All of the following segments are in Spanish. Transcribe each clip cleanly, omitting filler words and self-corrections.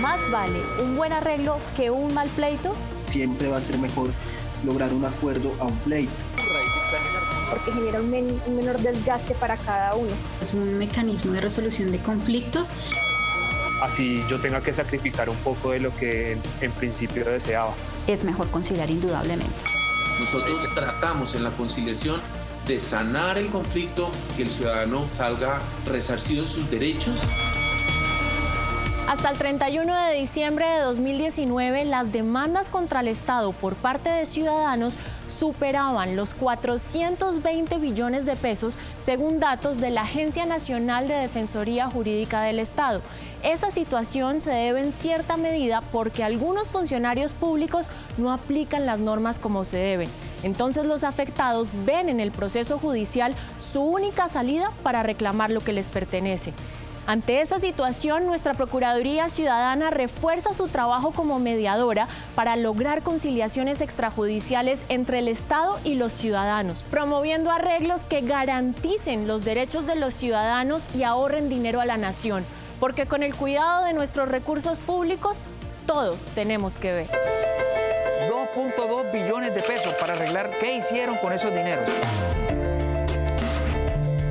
¿Más vale un buen arreglo que un mal pleito? Siempre va a ser mejor lograr un acuerdo a un pleito. Porque genera un menor desgaste para cada uno. Es un mecanismo de resolución de conflictos. Así yo tenga que sacrificar un poco de lo que en principio deseaba. Es mejor conciliar indudablemente. Nosotros tratamos en la conciliación de sanar el conflicto, que el ciudadano salga resarcido en sus derechos. Hasta el 31 de diciembre de 2019, las demandas contra el Estado por parte de ciudadanos superaban los 420 billones de pesos, según datos de la Agencia Nacional de Defensoría Jurídica del Estado. Esa situación se debe en cierta medida porque algunos funcionarios públicos no aplican las normas como se deben. Entonces los afectados ven en el proceso judicial su única salida para reclamar lo que les pertenece. Ante esta situación, nuestra Procuraduría Ciudadana refuerza su trabajo como mediadora para lograr conciliaciones extrajudiciales entre el Estado y los ciudadanos, promoviendo arreglos que garanticen los derechos de los ciudadanos y ahorren dinero a la nación, porque con el cuidado de nuestros recursos públicos, todos tenemos que ver. 2.2 billones de pesos para arreglar qué hicieron con esos dineros.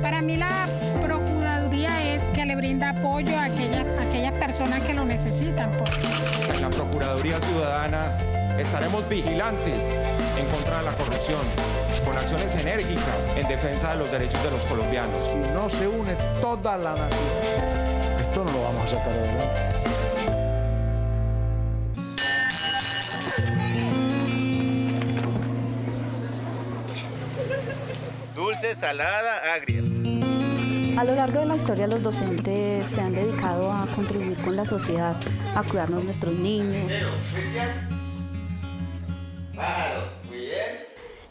Para mí la Procuraduría es que le brinda apoyo a aquellas personas que lo necesitan. En la Procuraduría Ciudadana estaremos vigilantes en contra de la corrupción, con acciones enérgicas en defensa de los derechos de los colombianos. Si no se une toda la nación, esto no lo vamos a sacar adelante. Dulce, salada, agria. A lo largo de la historia, los docentes se han dedicado a contribuir con la sociedad, a cuidarnos nuestros niños.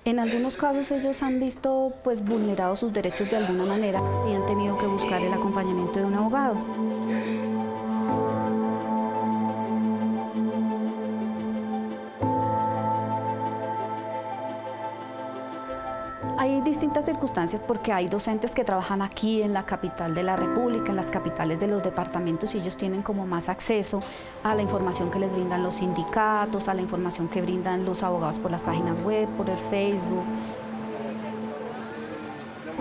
En algunos casos ellos han visto vulnerados sus derechos de alguna manera y han tenido que buscar el acompañamiento de un abogado. Hay distintas circunstancias porque hay docentes que trabajan aquí en la capital de la República, en las capitales de los departamentos, y ellos tienen como más acceso a la información que les brindan los sindicatos, a la información que brindan los abogados por las páginas web, por el Facebook.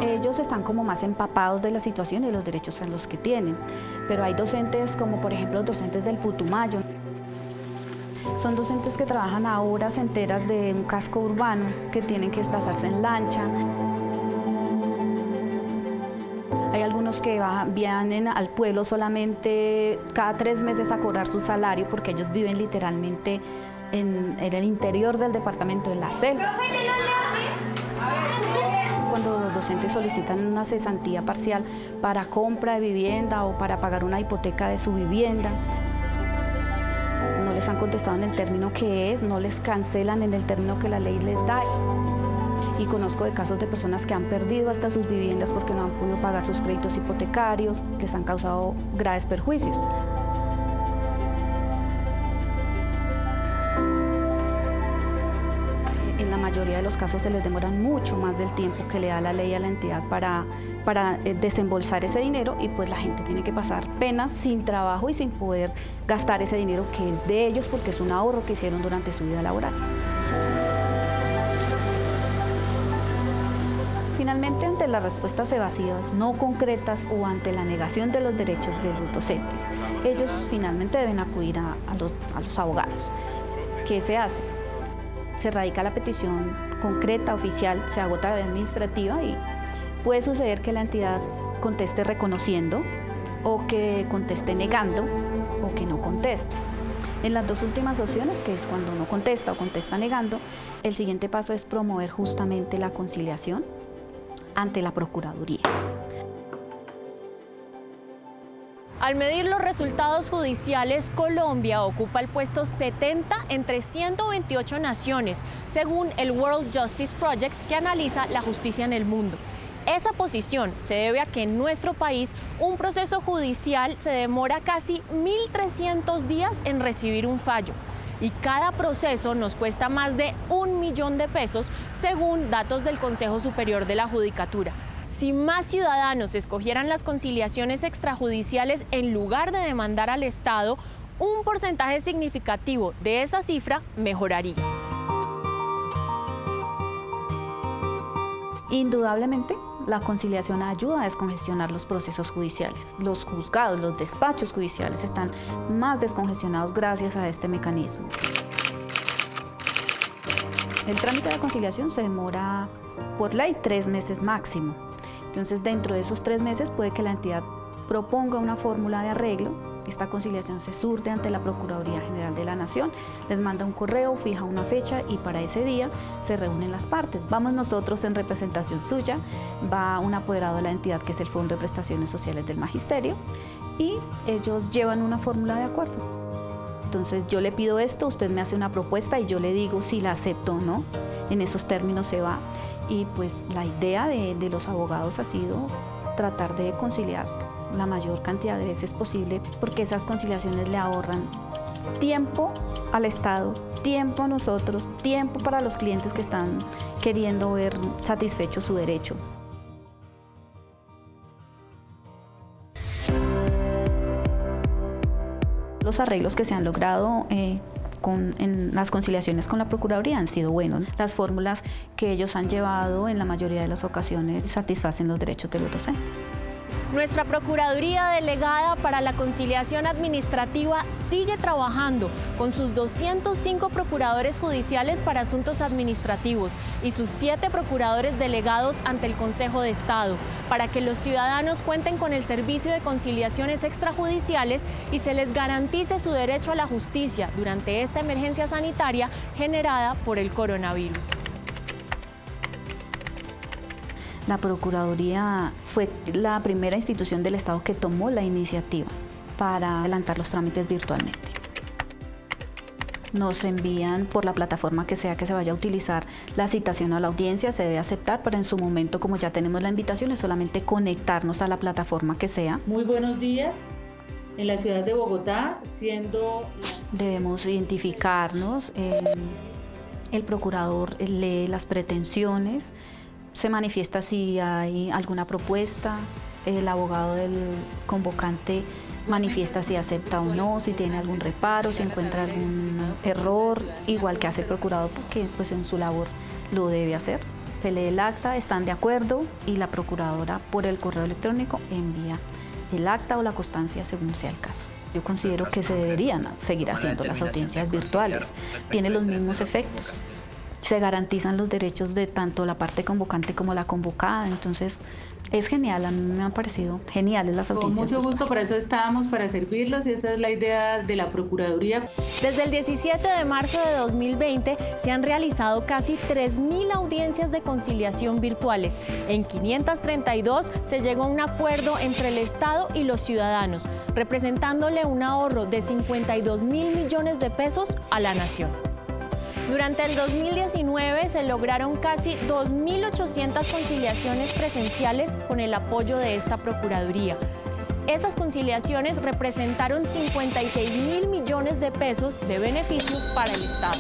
Ellos están como más empapados de la situación y de los derechos en los que tienen, pero hay docentes como por ejemplo los docentes del Putumayo. Son docentes que trabajan a horas enteras de un casco urbano, que tienen que desplazarse en lancha. Hay algunos que vienen al pueblo solamente cada 3 meses a cobrar su salario porque ellos viven literalmente en el interior del departamento, en la selva. Cuando los docentes solicitan una cesantía parcial para compra de vivienda o para pagar una hipoteca de su vivienda, no les han contestado en el término que es, no les cancelan en el término que la ley les da. Y conozco de casos de personas que han perdido hasta sus viviendas porque no han podido pagar sus créditos hipotecarios, les han causado graves perjuicios. En la mayoría de los casos se les demoran mucho más del tiempo que le da la ley a la entidad para desembolsar ese dinero, y pues la gente tiene que pasar penas sin trabajo y sin poder gastar ese dinero que es de ellos porque es un ahorro que hicieron durante su vida laboral. Finalmente, ante las respuestas evasivas, no concretas o ante la negación de los derechos de los docentes, ellos finalmente deben acudir a los abogados. ¿Qué se hace? Se radica la petición concreta, oficial, se agota la vía administrativa y puede suceder que la entidad conteste reconociendo o que conteste negando o que no conteste. En las dos últimas opciones, que es cuando no contesta o contesta negando, el siguiente paso es promover justamente la conciliación ante la Procuraduría. Al medir los resultados judiciales, Colombia ocupa el puesto 70 entre 128 naciones, según el World Justice Project, que analiza la justicia en el mundo. Esa posición se debe a que en nuestro país un proceso judicial se demora casi 1.300 días en recibir un fallo, y cada proceso nos cuesta más de 1 millón de pesos, según datos del Consejo Superior de la Judicatura. Si más ciudadanos escogieran las conciliaciones extrajudiciales en lugar de demandar al Estado, un porcentaje significativo de esa cifra mejoraría. Indudablemente, la conciliación ayuda a descongestionar los procesos judiciales. Los juzgados, los despachos judiciales están más descongestionados gracias a este mecanismo. El trámite de conciliación se demora por ley 3 meses máximo. Entonces, dentro de esos 3 meses puede que la entidad proponga una fórmula de arreglo. Esta conciliación se surte ante la Procuraduría General de la Nación, les manda un correo, fija una fecha y para ese día se reúnen las partes. Vamos nosotros en representación suya, va un apoderado de la entidad que es el Fondo de Prestaciones Sociales del Magisterio y ellos llevan una fórmula de acuerdo. Entonces yo le pido esto, usted me hace una propuesta y yo le digo si la acepto o no. En esos términos se va y pues la idea de los abogados ha sido tratar de conciliar la mayor cantidad de veces posible, porque esas conciliaciones le ahorran tiempo al Estado, tiempo a nosotros, tiempo para los clientes que están queriendo ver satisfecho su derecho. Los arreglos que se han logrado en las conciliaciones con la Procuraduría han sido buenos. Las fórmulas que ellos han llevado en la mayoría de las ocasiones satisfacen los derechos de los docentes. Nuestra Procuraduría Delegada para la Conciliación Administrativa sigue trabajando con sus 205 procuradores judiciales para asuntos administrativos y sus 7 procuradores delegados ante el Consejo de Estado, para que los ciudadanos cuenten con el servicio de conciliaciones extrajudiciales y se les garantice su derecho a la justicia durante esta emergencia sanitaria generada por el coronavirus. La Procuraduría fue la primera institución del Estado que tomó la iniciativa para adelantar los trámites virtualmente. Nos envían por la plataforma que sea que se vaya a utilizar la citación a la audiencia, se debe aceptar, pero en su momento, como ya tenemos la invitación, es solamente conectarnos a la plataforma que sea. Muy buenos días. En la ciudad de Bogotá, Debemos identificarnos, el procurador lee las pretensiones, se manifiesta si hay alguna propuesta, el abogado del convocante manifiesta si acepta o no, si tiene algún reparo, si encuentra algún error, igual que hace el procurador, porque pues en su labor lo debe hacer. Se lee el acta, están de acuerdo y la procuradora por el correo electrónico envía el acta o la constancia según sea el caso. Yo considero que se deberían seguir haciendo las audiencias virtuales, tiene los mismos efectos. Se garantizan los derechos de tanto la parte convocante como la convocada, entonces es genial, a mí me han parecido geniales las audiencias. Con mucho gusto, para eso estábamos, para servirlos y esa es la idea de la Procuraduría. Desde el 17 de marzo de 2020 se han realizado casi 3.000 audiencias de conciliación virtuales. En 532 se llegó a un acuerdo entre el Estado y los ciudadanos, representándole un ahorro de 52.000 millones de pesos a la nación. Durante el 2019 se lograron casi 2.800 conciliaciones presenciales con el apoyo de esta Procuraduría. Esas conciliaciones representaron 56.000 millones de pesos de beneficio para el Estado.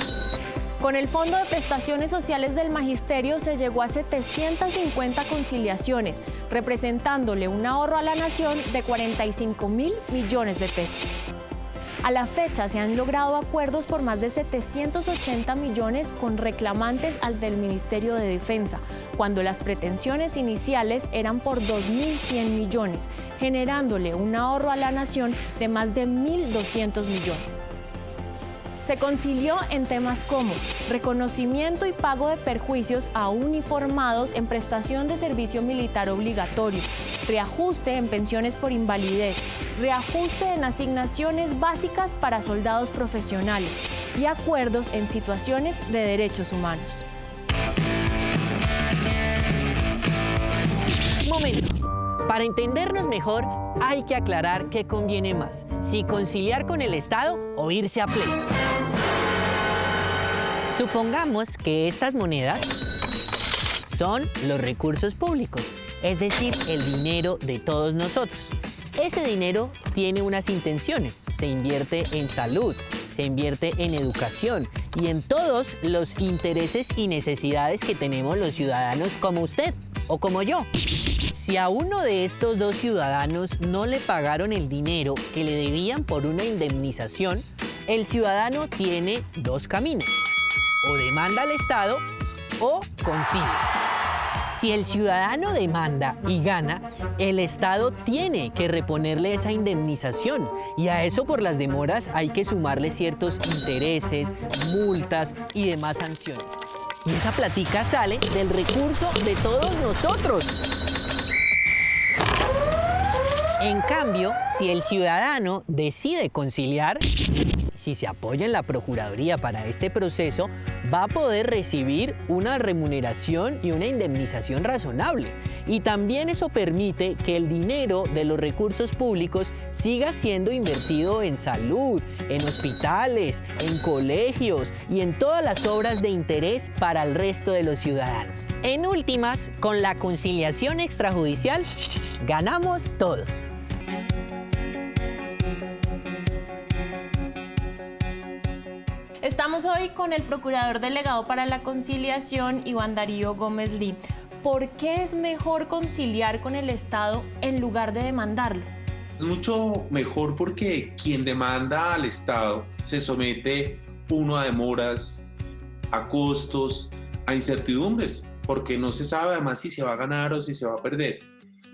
Con el Fondo de Prestaciones Sociales del Magisterio se llegó a 750 conciliaciones, representándole un ahorro a la nación de 45.000 millones de pesos. A la fecha se han logrado acuerdos por más de 780 millones con reclamantes ante el Ministerio de Defensa, cuando las pretensiones iniciales eran por 2.100 millones, generándole un ahorro a la nación de más de 1.200 millones. Se concilió en temas como reconocimiento y pago de perjuicios a uniformados en prestación de servicio militar obligatorio, reajuste en pensiones por invalidez, reajuste en asignaciones básicas para soldados profesionales y acuerdos en situaciones de derechos humanos. Momento. Para entendernos mejor, hay que aclarar qué conviene más, si conciliar con el Estado o irse a pleito. Supongamos que estas monedas son los recursos públicos, es decir, el dinero de todos nosotros. Ese dinero tiene unas intenciones, se invierte en salud, se invierte en educación y en todos los intereses y necesidades que tenemos los ciudadanos como usted. O como yo. Si a uno de estos dos ciudadanos no le pagaron el dinero que le debían por una indemnización, el ciudadano tiene dos caminos. O demanda al Estado o concilia. Si el ciudadano demanda y gana, el Estado tiene que reponerle esa indemnización y a eso por las demoras hay que sumarle ciertos intereses, multas y demás sanciones. Y esa platica sale del recurso de todos nosotros. En cambio, si el ciudadano decide conciliar, si se apoya en la Procuraduría para este proceso, va a poder recibir una remuneración y una indemnización razonable. Y también eso permite que el dinero de los recursos públicos siga siendo invertido en salud, en hospitales, en colegios y en todas las obras de interés para el resto de los ciudadanos. En últimas, con la conciliación extrajudicial, ganamos todos. Estamos hoy con el Procurador Delegado para la Conciliación, Iván Darío Gómez Lee. ¿Por qué es mejor conciliar con el Estado en lugar de demandarlo? Es mucho mejor porque quien demanda al Estado se somete uno a demoras, a costos, a incertidumbres, porque no se sabe además si se va a ganar o si se va a perder.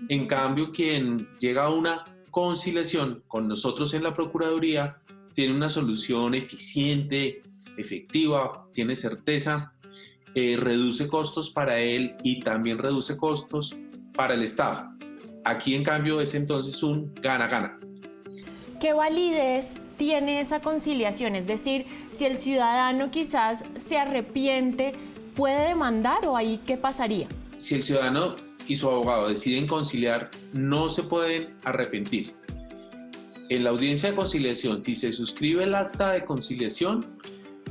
En cambio, quien llega a una conciliación con nosotros en la Procuraduría tiene una solución eficiente, efectiva, tiene certeza, reduce costos para él y también reduce costos para el Estado. Aquí, en cambio, es entonces un gana-gana. ¿Qué validez tiene esa conciliación? Es decir, si el ciudadano quizás se arrepiente, ¿puede demandar o ahí qué pasaría? Si el ciudadano y su abogado deciden conciliar, no se pueden arrepentir. En la audiencia de conciliación, si se suscribe el acta de conciliación,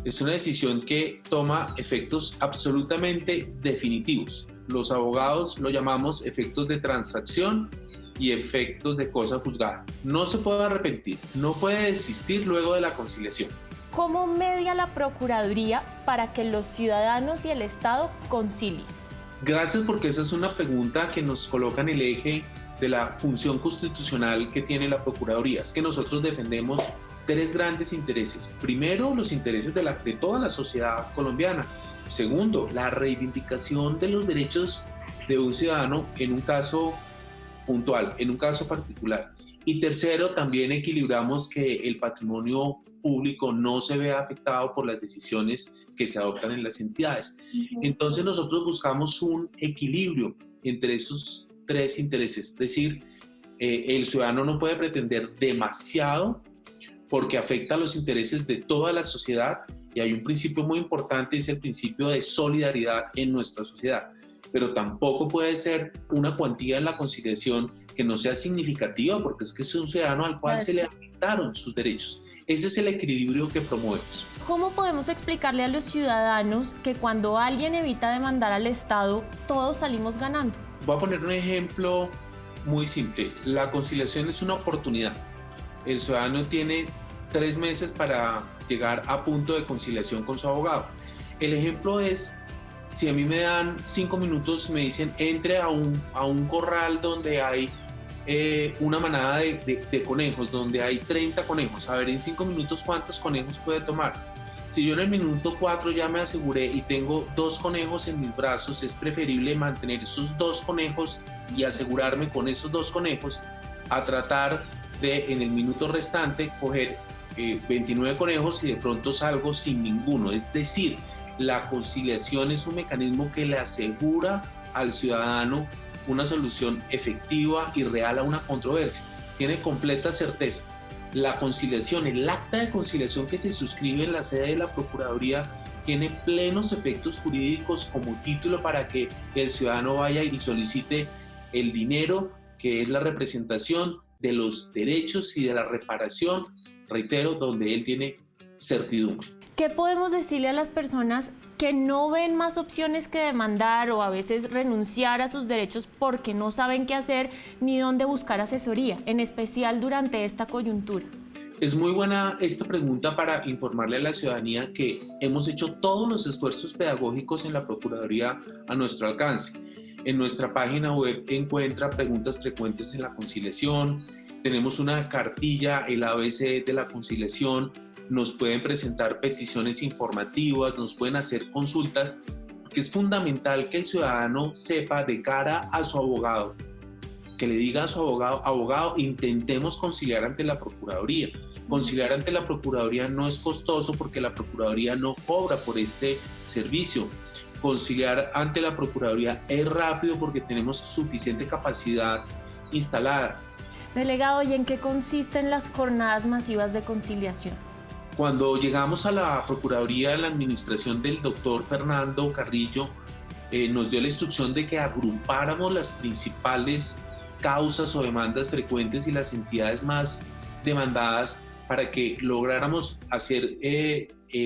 es una decisión que toma efectos absolutamente definitivos. Los abogados lo llamamos efectos de transacción y efectos de cosa juzgada. No se puede arrepentir, no puede desistir luego de la conciliación. ¿Cómo media la Procuraduría para que los ciudadanos y el Estado concilien? Gracias, porque esa es una pregunta que nos coloca en el eje de la función constitucional que tiene la Procuraduría. Es que nosotros defendemos tres grandes intereses. Primero, los intereses de toda la sociedad colombiana. Segundo, la reivindicación de los derechos de un ciudadano en un caso puntual, en un caso particular. Y tercero, también equilibramos que el patrimonio público no se vea afectado por las decisiones que se adoptan en las entidades. Entonces nosotros buscamos un equilibrio entre esos tres intereses, es decir, el ciudadano no puede pretender demasiado porque afecta a los intereses de toda la sociedad y hay un principio muy importante, es el principio de solidaridad en nuestra sociedad, pero tampoco puede ser una cuantía en la conciliación que no sea significativa porque es que es un ciudadano al cual se le afectaron sus derechos. Ese es el equilibrio que promovemos. ¿Cómo podemos explicarle a los ciudadanos que cuando alguien evita demandar al Estado, todos salimos ganando? Voy a poner un ejemplo muy simple. La conciliación es una oportunidad. El ciudadano tiene 3 meses para llegar a punto de conciliación con su abogado. El ejemplo es, si a mí me dan 5 minutos, me dicen entre a un corral donde hay una manada de conejos, donde hay 30 conejos. A ver, en 5 minutos, ¿cuántos conejos puede tomar? Si yo en el minuto 4 ya me aseguré y tengo 2 conejos en mis brazos, es preferible mantener esos 2 conejos y asegurarme con esos 2 conejos a tratar de, en el minuto restante, coger 29 conejos y de pronto salgo sin ninguno. Es decir, la conciliación es un mecanismo que le asegura al ciudadano una solución efectiva y real a una controversia. Tiene completa certeza. La conciliación, el acta de conciliación que se suscribe en la sede de la Procuraduría tiene plenos efectos jurídicos como título para que el ciudadano vaya y solicite el dinero, que es la representación de los derechos y de la reparación, reitero, donde él tiene certidumbre. ¿Qué podemos decirle a las personas que no ven más opciones que demandar o a veces renunciar a sus derechos porque no saben qué hacer ni dónde buscar asesoría, en especial durante esta coyuntura? Es muy buena esta pregunta para informarle a la ciudadanía que hemos hecho todos los esfuerzos pedagógicos en la Procuraduría a nuestro alcance. En nuestra página web encuentra preguntas frecuentes en la conciliación, tenemos una cartilla, el ABC de la conciliación, nos pueden presentar peticiones informativas, nos pueden hacer consultas, porque es fundamental que el ciudadano sepa de cara a su abogado, que le diga a su abogado, intentemos conciliar ante la Procuraduría. Conciliar ante la Procuraduría no es costoso porque la Procuraduría no cobra por este servicio. Conciliar ante la Procuraduría es rápido porque tenemos suficiente capacidad instalada. Delegado, ¿y en qué consisten las jornadas masivas de conciliación? Cuando llegamos a la Procuraduría, la administración del doctor Fernando Carrillo nos dio la instrucción de que agrupáramos las principales causas o demandas frecuentes y las entidades más demandadas para que lográramos hacer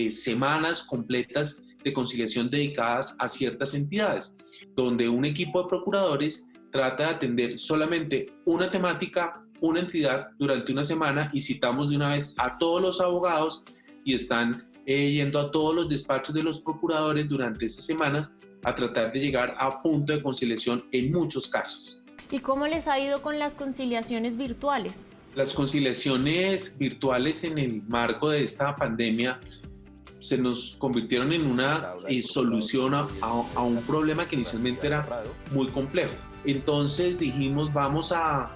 semanas completas de conciliación dedicadas a ciertas entidades, donde un equipo de procuradores trata de atender solamente una temática, una entidad durante una semana y citamos de una vez a todos los abogados y están yendo a todos los despachos de los procuradores durante esas semanas a tratar de llegar a punto de conciliación en muchos casos. ¿Y cómo les ha ido con las conciliaciones virtuales? Las conciliaciones virtuales en el marco de esta pandemia se nos convirtieron en una solución a un problema que inicialmente era muy complejo. Entonces dijimos, vamos a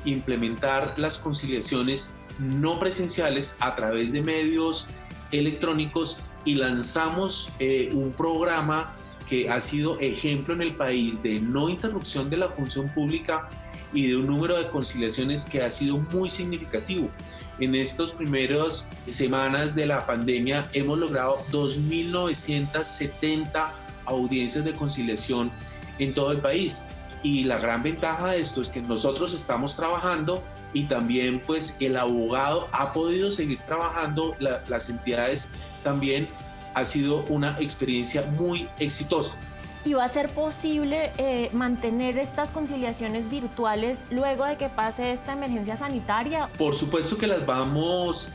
implementar las conciliaciones no presenciales a través de medios electrónicos y lanzamos un programa que ha sido ejemplo en el país de no interrupción de la función pública y de un número de conciliaciones que ha sido muy significativo. En estas primeras semanas de la pandemia hemos logrado 2.970 audiencias de conciliación en todo el país. Y la gran ventaja de esto es que nosotros estamos trabajando y también pues el abogado ha podido seguir trabajando, las entidades también. Ha sido una experiencia muy exitosa. ¿Y va a ser posible mantener estas conciliaciones virtuales luego de que pase esta emergencia sanitaria? Por supuesto que las vamos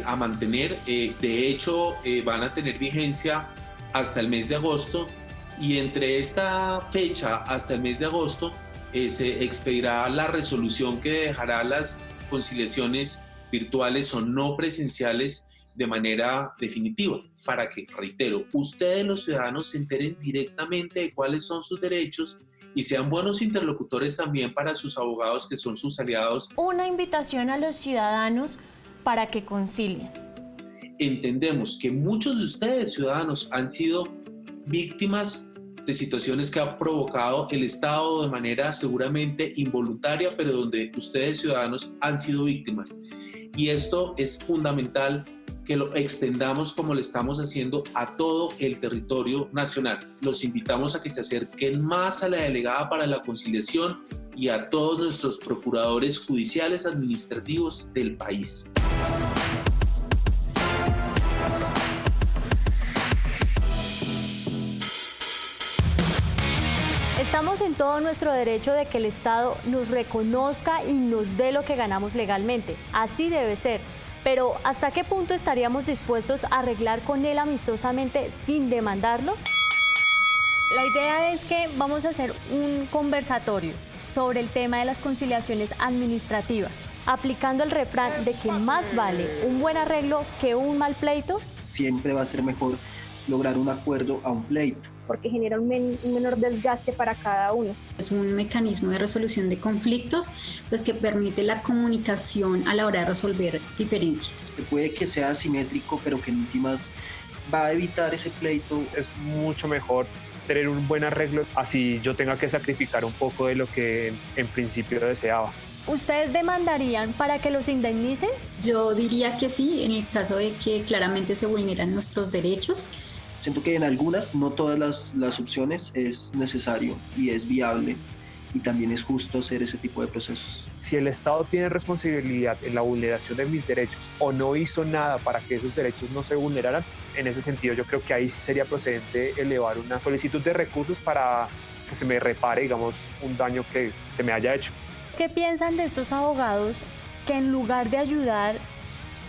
a mantener. De hecho, van a tener vigencia hasta el mes de agosto y entre esta fecha hasta el mes de agosto se expedirá la resolución que dejará las conciliaciones virtuales o no presenciales de manera definitiva, para que, reitero, ustedes los ciudadanos se enteren directamente de cuáles son sus derechos y sean buenos interlocutores también para sus abogados que son sus aliados. Una invitación a los ciudadanos para que concilien. Entendemos que muchos de ustedes, ciudadanos, han sido víctimas de situaciones que ha provocado el Estado de manera seguramente involuntaria, pero donde ustedes, ciudadanos, han sido víctimas. Y esto es fundamental que lo extendamos como lo estamos haciendo a todo el territorio nacional. Los invitamos a que se acerquen más a la delegada para la conciliación y a todos nuestros procuradores judiciales administrativos del país. Estamos en todo nuestro derecho de que el Estado nos reconozca y nos dé lo que ganamos legalmente. Así debe ser. Pero ¿hasta qué punto estaríamos dispuestos a arreglar con él amistosamente sin demandarlo? La idea es que vamos a hacer un conversatorio sobre el tema de las conciliaciones administrativas, aplicando el refrán de que más vale un buen arreglo que un mal pleito. Siempre va a ser mejor lograr un acuerdo a un pleito, porque genera un menor desgaste para cada uno. Es un mecanismo de resolución de conflictos pues, que permite la comunicación a la hora de resolver diferencias. Puede que sea asimétrico, pero que en últimas va a evitar ese pleito. Es mucho mejor tener un buen arreglo, así yo tenga que sacrificar un poco de lo que en principio deseaba. ¿Ustedes demandarían para que los indemnicen? Yo diría que sí, en el caso de que claramente se vulneran nuestros derechos. Siento que en algunas, no todas las opciones, es necesario y es viable y también es justo hacer ese tipo de procesos. Si el Estado tiene responsabilidad en la vulneración de mis derechos o no hizo nada para que esos derechos no se vulneraran, en ese sentido yo creo que ahí sí sería procedente elevar una solicitud de recursos para que se me repare, digamos, un daño que se me haya hecho. ¿Qué piensan de estos abogados que en lugar de ayudar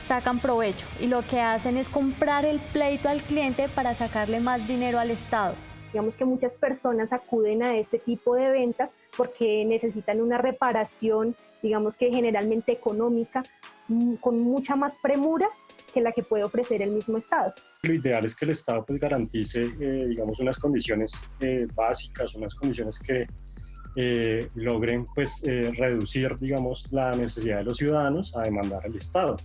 sacan provecho y lo que hacen es comprar el pleito al cliente para sacarle más dinero al Estado? Digamos que muchas personas acuden a este tipo de ventas porque necesitan una reparación, digamos que generalmente económica, con mucha más premura que la que puede ofrecer el mismo Estado. Lo ideal es que el Estado pues garantice, digamos, unas condiciones básicas, unas condiciones que logren pues reducir, digamos, la necesidad de los ciudadanos a demandar al Estado.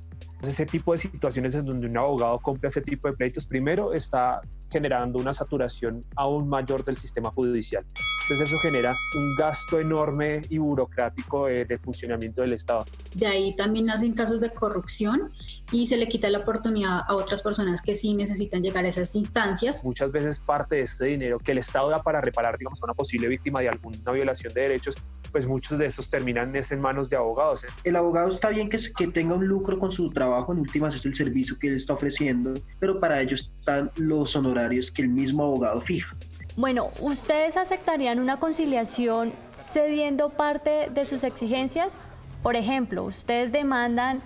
Ese tipo de situaciones en donde un abogado compra ese tipo de pleitos, primero está generando una saturación aún mayor del sistema judicial. Entonces eso genera un gasto enorme y burocrático de funcionamiento del Estado. De ahí también nacen casos de corrupción y se le quita la oportunidad a otras personas que sí necesitan llegar a esas instancias. Muchas veces parte de este dinero que el Estado da para reparar, digamos, a una posible víctima de alguna violación de derechos, pues muchos de estos terminan en manos de abogados. El abogado está bien que tenga un lucro con su trabajo, en últimas es el servicio que él está ofreciendo, pero para ello están los honorarios que el mismo abogado fija. Bueno, ¿ustedes aceptarían una conciliación cediendo parte de sus exigencias? Por ejemplo, ustedes demandan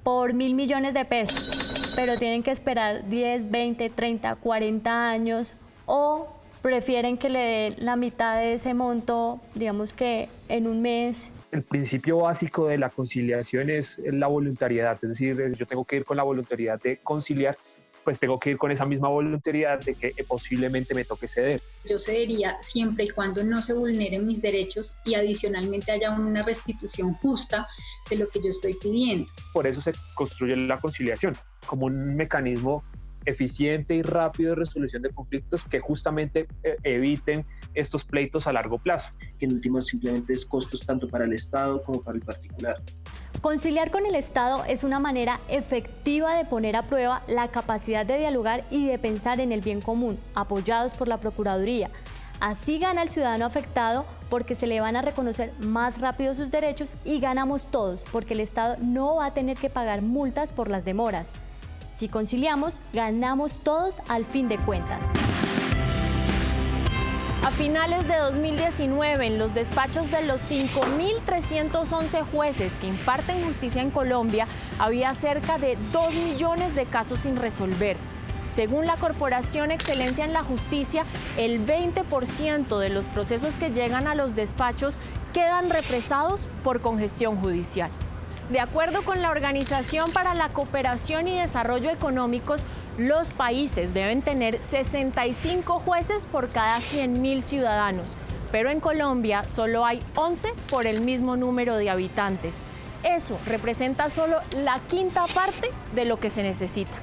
por 1.000 millones de pesos, pero tienen que esperar 10, 20, 30, 40 años, o prefieren que le dé la mitad de ese monto, digamos que en un mes. El principio básico de la conciliación es la voluntariedad, es decir, yo tengo que ir con la voluntariedad de conciliar, pues tengo que ir con esa misma voluntariedad de que posiblemente me toque ceder. Yo cedería siempre y cuando no se vulneren mis derechos y adicionalmente haya una restitución justa de lo que yo estoy pidiendo. Por eso se construye la conciliación como un mecanismo eficiente y rápido de resolución de conflictos que justamente eviten estos pleitos a largo plazo. Que en últimas simplemente es costos tanto para el Estado como para el particular. Conciliar con el Estado es una manera efectiva de poner a prueba la capacidad de dialogar y de pensar en el bien común, apoyados por la Procuraduría. Así gana el ciudadano afectado porque se le van a reconocer más rápido sus derechos y ganamos todos porque el Estado no va a tener que pagar multas por las demoras. Si conciliamos, ganamos todos al fin de cuentas. A finales de 2019, en los despachos de los 5.311 jueces que imparten justicia en Colombia, había cerca de 2 millones de casos sin resolver. Según la Corporación Excelencia en la Justicia, el 20% de los procesos que llegan a los despachos quedan represados por congestión judicial. De acuerdo con la Organización para la Cooperación y Desarrollo Económicos, los países deben tener 65 jueces por cada 100.000 ciudadanos, pero en Colombia solo hay 11 por el mismo número de habitantes. Eso representa solo la quinta parte de lo que se necesita.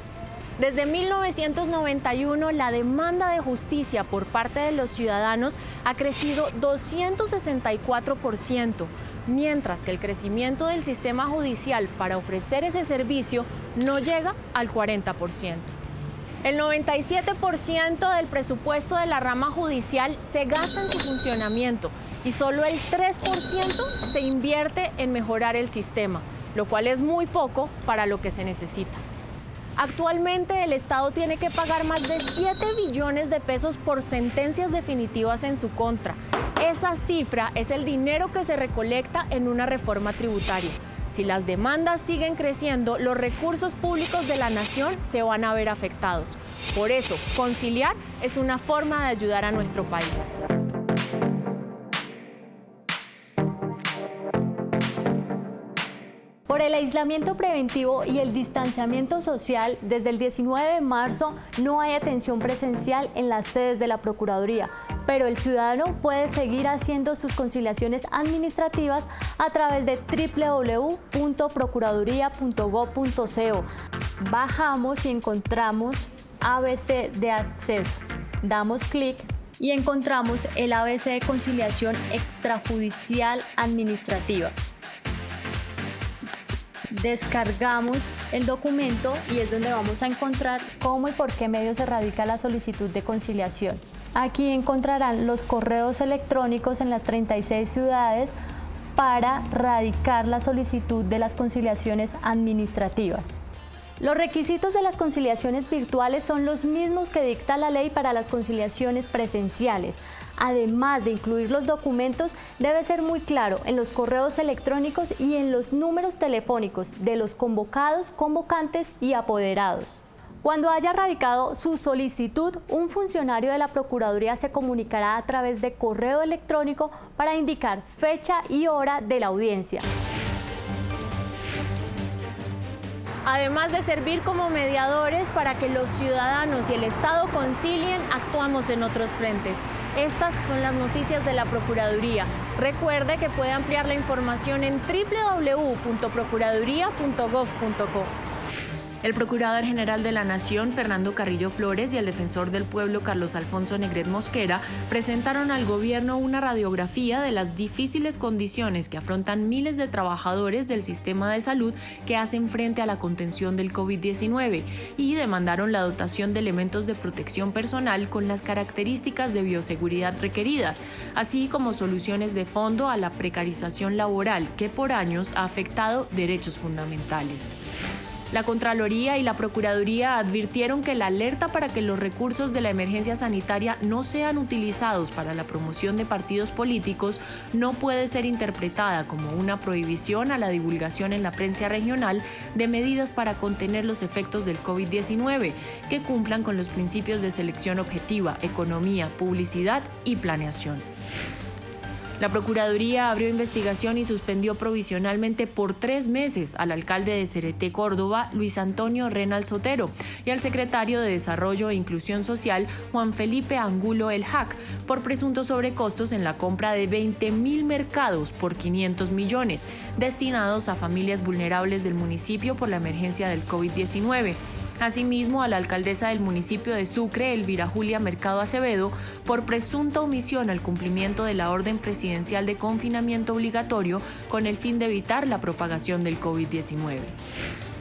Desde 1991, la demanda de justicia por parte de los ciudadanos ha crecido 264%, mientras que el crecimiento del sistema judicial para ofrecer ese servicio no llega al 40%. El 97% del presupuesto de la rama judicial se gasta en su funcionamiento y solo el 3% se invierte en mejorar el sistema, lo cual es muy poco para lo que se necesita. Actualmente el Estado tiene que pagar más de 7 billones de pesos por sentencias definitivas en su contra. Esa cifra es el dinero que se recolecta en una reforma tributaria. Si las demandas siguen creciendo, los recursos públicos de la nación se van a ver afectados. Por eso, conciliar es una forma de ayudar a nuestro país. Por el aislamiento preventivo y el distanciamiento social, desde el 19 de marzo no hay atención presencial en las sedes de la Procuraduría, pero el ciudadano puede seguir haciendo sus conciliaciones administrativas a través de www.procuraduría.gov.co. Bajamos y encontramos ABC de acceso. Damos clic y encontramos el ABC de conciliación extrajudicial administrativa. Descargamos el documento y es donde vamos a encontrar cómo y por qué medio se radica la solicitud de conciliación. Aquí encontrarán los correos electrónicos en las 36 ciudades para radicar la solicitud de las conciliaciones administrativas. Los requisitos de las conciliaciones virtuales son los mismos que dicta la ley para las conciliaciones presenciales. Además de incluir los documentos, debe ser muy claro en los correos electrónicos y en los números telefónicos de los convocados, convocantes y apoderados. Cuando haya radicado su solicitud, un funcionario de la Procuraduría se comunicará a través de correo electrónico para indicar fecha y hora de la audiencia. Además de servir como mediadores para que los ciudadanos y el Estado concilien, actuamos en otros frentes. Estas son las noticias de la Procuraduría. Recuerde que puede ampliar la información en www.procuraduría.gov.co. El Procurador General de la Nación, Fernando Carrillo Flores, y el Defensor del Pueblo, Carlos Alfonso Negret Mosquera, presentaron al gobierno una radiografía de las difíciles condiciones que afrontan miles de trabajadores del sistema de salud que hacen frente a la contención del COVID-19 y demandaron la dotación de elementos de protección personal con las características de bioseguridad requeridas, así como soluciones de fondo a la precarización laboral que por años ha afectado derechos fundamentales. La Contraloría y la Procuraduría advirtieron que la alerta para que los recursos de la emergencia sanitaria no sean utilizados para la promoción de partidos políticos no puede ser interpretada como una prohibición a la divulgación en la prensa regional de medidas para contener los efectos del COVID-19, que cumplan con los principios de selección objetiva, economía, publicidad y planeación. La Procuraduría abrió investigación y suspendió provisionalmente por 3 meses al alcalde de Cereté, Córdoba, Luis Antonio Renal Sotero, y al secretario de Desarrollo e Inclusión Social, Juan Felipe Angulo El Hac, por presuntos sobrecostos en la compra de 20.000 mercados por 500 millones, destinados a familias vulnerables del municipio por la emergencia del COVID-19. Asimismo, a la alcaldesa del municipio de Sucre, Elvira Julia Mercado Acevedo, por presunta omisión al cumplimiento de la orden presidencial de confinamiento obligatorio con el fin de evitar la propagación del COVID-19.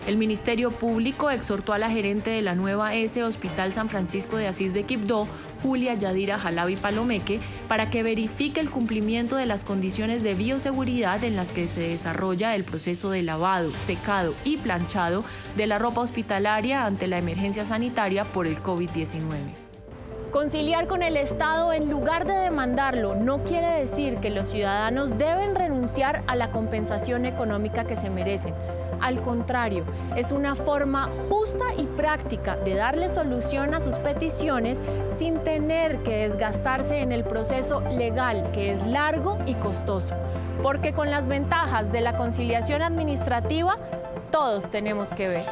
El Ministerio Público exhortó a la gerente de la nueva ES Hospital San Francisco de Asís de Quibdó, Julia Yadira Jalabi Palomeque, para que verifique el cumplimiento de las condiciones de bioseguridad en las que se desarrolla el proceso de lavado, secado y planchado de la ropa hospitalaria ante la emergencia sanitaria por el COVID-19. Conciliar con el Estado en lugar de demandarlo no quiere decir que los ciudadanos deben renunciar a la compensación económica que se merecen. Al contrario, es una forma justa y práctica de darle solución a sus peticiones sin tener que desgastarse en el proceso legal, que es largo y costoso. Porque con las ventajas de la conciliación administrativa, todos tenemos que ver.